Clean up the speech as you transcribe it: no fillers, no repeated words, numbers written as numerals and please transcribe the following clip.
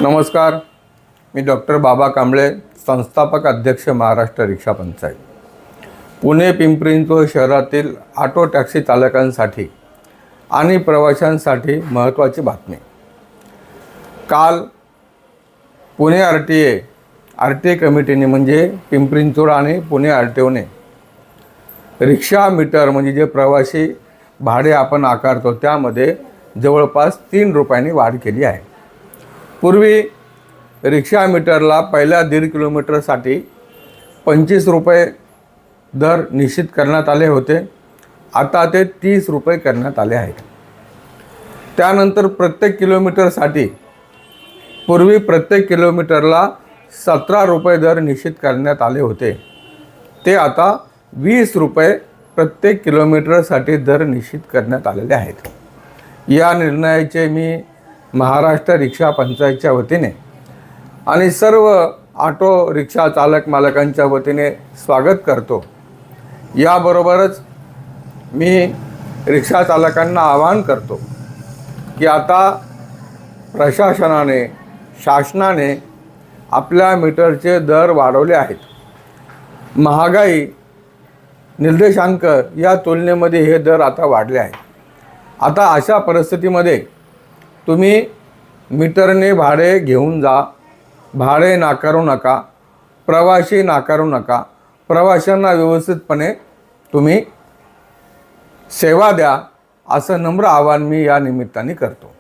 नमस्कार, मी डॉक्टर बाबा कांबळे, संस्थापक अध्यक्ष महाराष्ट्र रिक्षा पंचायत. पुणे पिंपरी-चिंचवड शहरातील ऑटो टॅक्सी चालकांसाठी आणि प्रवाशांसाठी महत्त्वाची बातमी. काल पुणे आर टी ए कमिटीने म्हणजे पिंपरी-चिंचवड आणि पुणे RTOने रिक्षा मीटर म्हणजे जे प्रवासी भाडे आपण आकारतो त्यामध्ये जवळपास 3 रुपयांनी वाढ केली आहे. पूर्वी रिक्षा मीटरला पहिल्या 1.5 किलोमीटरसाठी 25 रुपये दर निश्चित करण्यात आले होते. आता ते 30 रुपये करण्यात आले आहेत. त्यानंतर प्रत्येक किलोमीटरसाठी पूर्वी प्रत्येक किलोमीटरला 17 रुपये दर निश्चित करण्यात आले होते. ते आता 20 रुपये प्रत्येक किलोमीटरसाठी दर निश्चित करण्यात आलेले आहेत. या निर्णयाचे मी महाराष्ट्र रिक्षा पंचायतच्या वतीने आणि सर्व ऑटो रिक्षा चालक मालकांच्या वतीने स्वागत करतो. याबरोबरच मी रिक्षा चालकांना आवाहन करतो की आता प्रशासनाने शासनाने आपल्या मीटरचे दर वाढवले आहेत. महागाई निर्देशांक या तुलनेमध्ये हे दर आता वाढले आहेत. आता अशा परिस्थितीमध्ये तुम्ही मीटरने भाडे घेऊन जा, भाडे नाकारू नका, प्रवासी नाकारू नका. प्रवाशांना व्यवस्थितपणे तुम्ही सेवा द्या, असं नम्र आवाहन मी या निमित्ताने करतो.